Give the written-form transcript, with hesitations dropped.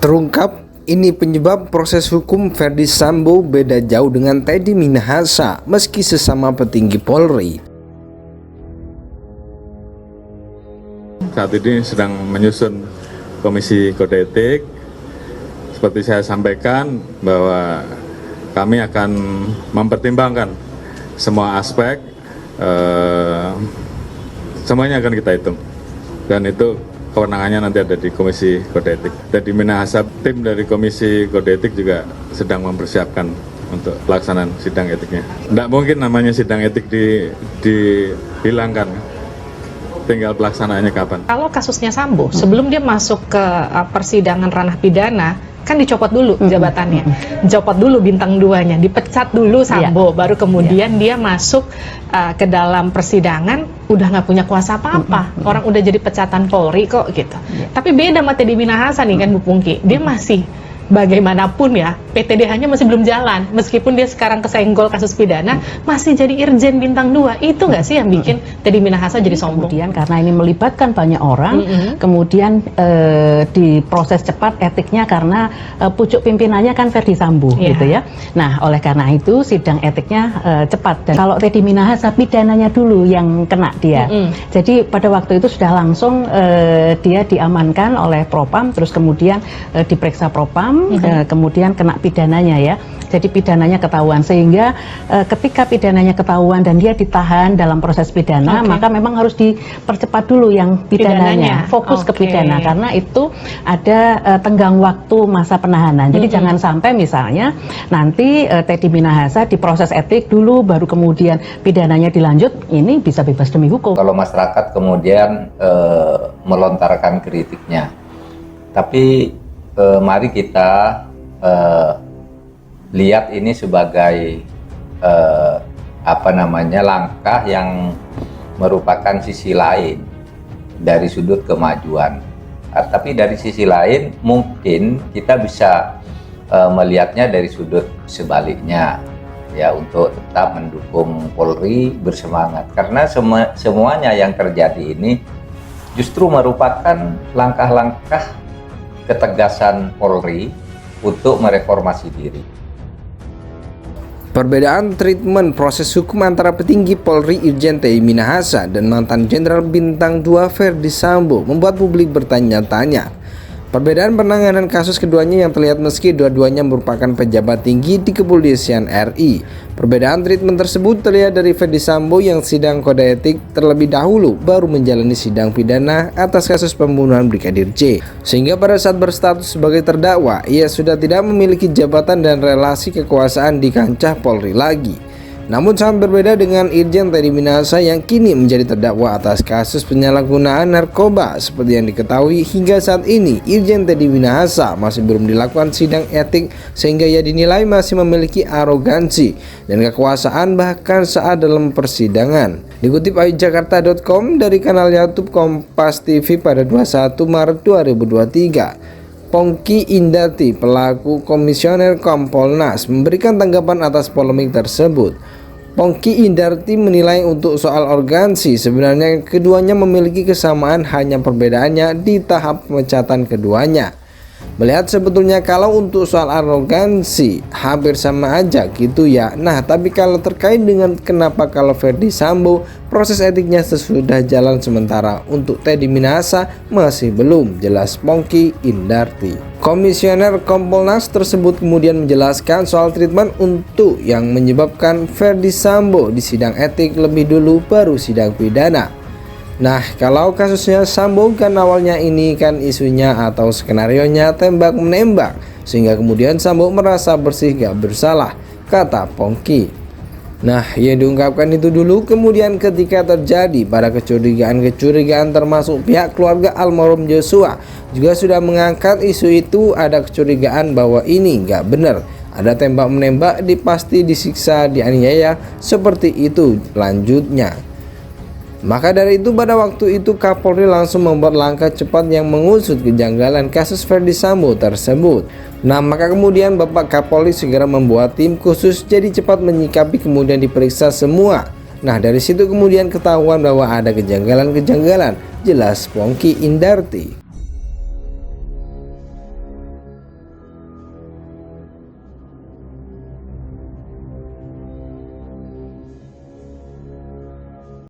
Terungkap, ini penyebab proses hukum Ferdy Sambo beda jauh dengan Teddy Minahasa meski sesama petinggi Polri. Saat ini sedang menyusun Komisi Kode Etik. Seperti saya sampaikan bahwa kami akan mempertimbangkan semua aspek, semuanya akan kita hitung. Dan itu kewenangannya nanti ada di Komisi Kode Etik. Teddy Minahasa, tim dari Komisi Kode Etik juga sedang mempersiapkan untuk pelaksanaan sidang etiknya. Tidak mungkin namanya sidang etik dihilangkan, tinggal pelaksanaannya kapan. Kalau kasusnya Sambo, sebelum dia masuk ke persidangan ranah pidana, kan dicopot dulu jabatannya, dicopot dulu bintang 2-nya, dipecat dulu Sambo, baru kemudian dia masuk ke dalam persidangan udah nggak punya kuasa apa-apa, orang udah jadi pecatan Polri kok gitu. Tapi beda sama Teddy Minahasa nih kan Bu Pungki, dia masih bagaimanapun ya, PTDH-nya masih belum jalan, meskipun dia sekarang kesenggol kasus pidana, masih jadi Irjen bintang 2. Itu nggak sih yang bikin Teddy Minahasa jadi sombong? Kemudian karena ini melibatkan banyak orang, kemudian diproses cepat etiknya karena pucuk pimpinannya kan Ferdy Sambo, gitu ya. Nah, oleh karena itu sidang etiknya cepat. Dan kalau Teddy Minahasa pidananya dulu yang kena dia. Jadi pada waktu itu sudah langsung dia diamankan oleh Propam, terus kemudian diperiksa Propam. Kemudian kena pidananya ya, jadi pidananya ketahuan, sehingga ketika pidananya ketahuan dan dia ditahan dalam proses pidana, maka memang harus dipercepat dulu yang pidananya, fokus ke pidana, karena itu ada tenggang waktu masa penahanan. Jadi jangan sampai misalnya nanti Teddy Minahasa diproses etik dulu, baru kemudian pidananya dilanjut, ini bisa bebas demi hukum. Kalau masyarakat kemudian melontarkan kritiknya, tapi mari kita lihat ini sebagai langkah yang merupakan sisi lain dari sudut kemajuan. Tapi dari sisi lain mungkin kita bisa melihatnya dari sudut sebaliknya, ya, untuk tetap mendukung Polri bersemangat, karena semuanya yang terjadi ini justru merupakan langkah-langkah ketegasan Polri untuk mereformasi diri. Perbedaan treatment proses hukum antara petinggi Polri Irjen Teddy Minahasa dan mantan Jenderal Bintang 2 Ferdy Sambo membuat publik bertanya-tanya. Perbedaan penanganan kasus keduanya yang terlihat meski dua-duanya merupakan pejabat tinggi di Kepolisian RI. Perbedaan treatment tersebut terlihat dari Ferdy Sambo yang sidang kode etik terlebih dahulu baru menjalani sidang pidana atas kasus pembunuhan Brigadir J. Sehingga pada saat berstatus sebagai terdakwa, ia sudah tidak memiliki jabatan dan relasi kekuasaan di kancah Polri lagi. Namun sangat berbeda dengan Irjen Teddy Minahasa yang kini menjadi terdakwa atas kasus penyalahgunaan narkoba. Seperti yang diketahui hingga saat ini Irjen Teddy Minahasa masih belum dilakukan sidang etik, sehingga ia dinilai masih memiliki arogansi dan kekuasaan bahkan saat dalam persidangan. Dikutip ayujakarta.com dari kanal YouTube Kompas TV pada 21 Maret 2023. Pongki Indarti, pelaku komisioner Kompolnas, memberikan tanggapan atas polemik tersebut. Pongki Indarti menilai untuk soal arogansi, sebenarnya keduanya memiliki kesamaan, hanya perbedaannya di tahap pemecatan keduanya. Melihat sebetulnya kalau untuk soal arogansi hampir sama aja gitu ya. Nah, tapi kalau terkait dengan kenapa kalau Ferdy Sambo proses etiknya sesudah jalan, sementara untuk Teddy Minahasa masih belum, jelas Pongki Indarti. Komisioner Kompolnas tersebut kemudian menjelaskan soal treatment untuk yang menyebabkan Ferdy Sambo di sidang etik lebih dulu baru sidang pidana. Nah, kalau kasusnya Sambo kan awalnya ini kan isunya atau skenarionya tembak-menembak, sehingga kemudian Sambo merasa bersih gak bersalah, kata Pongki. Nah, yang diungkapkan itu dulu, kemudian ketika terjadi pada kecurigaan termasuk pihak keluarga almarhum Joshua juga sudah mengangkat isu itu, ada kecurigaan bahwa ini gak benar, ada tembak-menembak, pasti disiksa, dianiaya, seperti itu lanjutnya. Maka dari itu pada waktu itu Kapolri langsung membuat langkah cepat yang mengusut kejanggalan kasus Ferdy Sambo tersebut. Nah, maka kemudian Bapak Kapolri segera membuat tim khusus, jadi cepat menyikapi, kemudian diperiksa semua. Nah, dari situ kemudian ketahuan bahwa ada kejanggalan-kejanggalan, jelas Pongki Indarti.